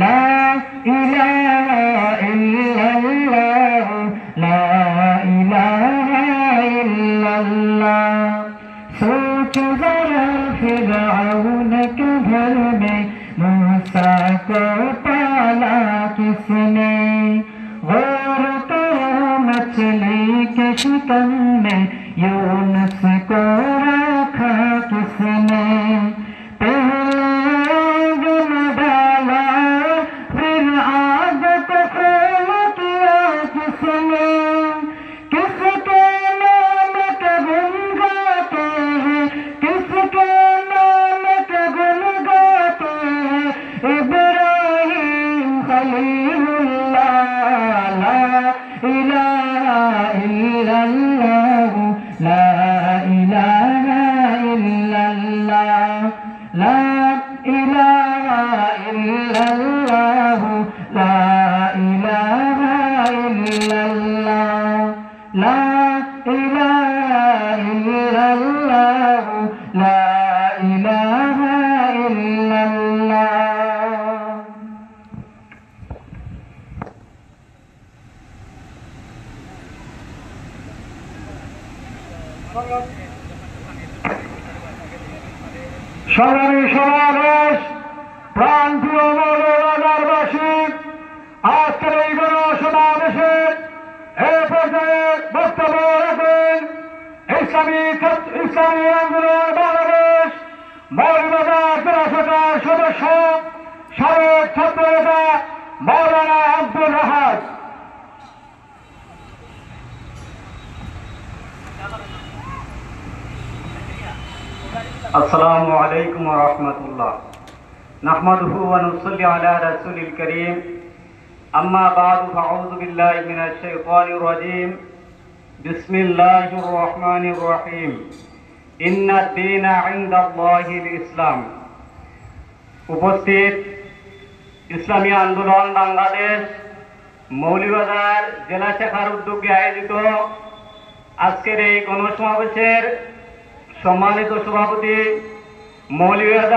লা ইলাহা ইল্লাল্লাহ লা ইলাহা ইল্লাল্লাহ। सोच जरा फिरऔन के घर में मूसा को पाला किसने, गौर करो मछली के शिकन में यूनुस को रखा किसने। पहले आग में डाला फिर आग को फूल किया किसने, किसके नाम के गुन गाते हैं, किसके नाम के गुन गाते हैं, इब्राहिम खलीलुल्लाह। ला इलाहा इल्लल्लाह ला इलाहा इल्लल्लाह ला इलाहा इल्लल्लाह ला इलाहा इल्लल्लाह ला इलाहा इल्लल्लाह ला इलाहा इल्लल्लाह। সংগ্রামী সমাবেশ, প্রাণপ্রিয় মৌলবাজারবাসী, আজকের এই গণসমাবেশে এ পর্যায়ে বক্তব্য রাখবেন ইসলামী আন্দোলন বাংলাদেশ মৌলবাজার জেলা শাখার সদস্য সাবেক ছাত্রনেতা মাওলানা আব্দুল রাহাত। अस्सलामु अलैकुम व रहमतुल्लाह। नहमदुहु व नुसल्ली अला रसूलिल करीम। अम्मा बादु फअऊज़ु बिल्लाहि मिनश शैतानिर रजीम। बिस्मिल्लाहिर रहमानिर रहीम। इन्नद दीना इनदाल्लाहिल इस्लाम। उपस्थित ইসলামী আন্দোলন বাংলাদেশ মৌলভীবাজার জেলা শাখার উদ্যোগে আয়োজিত আজকের এই গণসমাবেশের সম্মানিত সভাপতি মৌলভীবাজার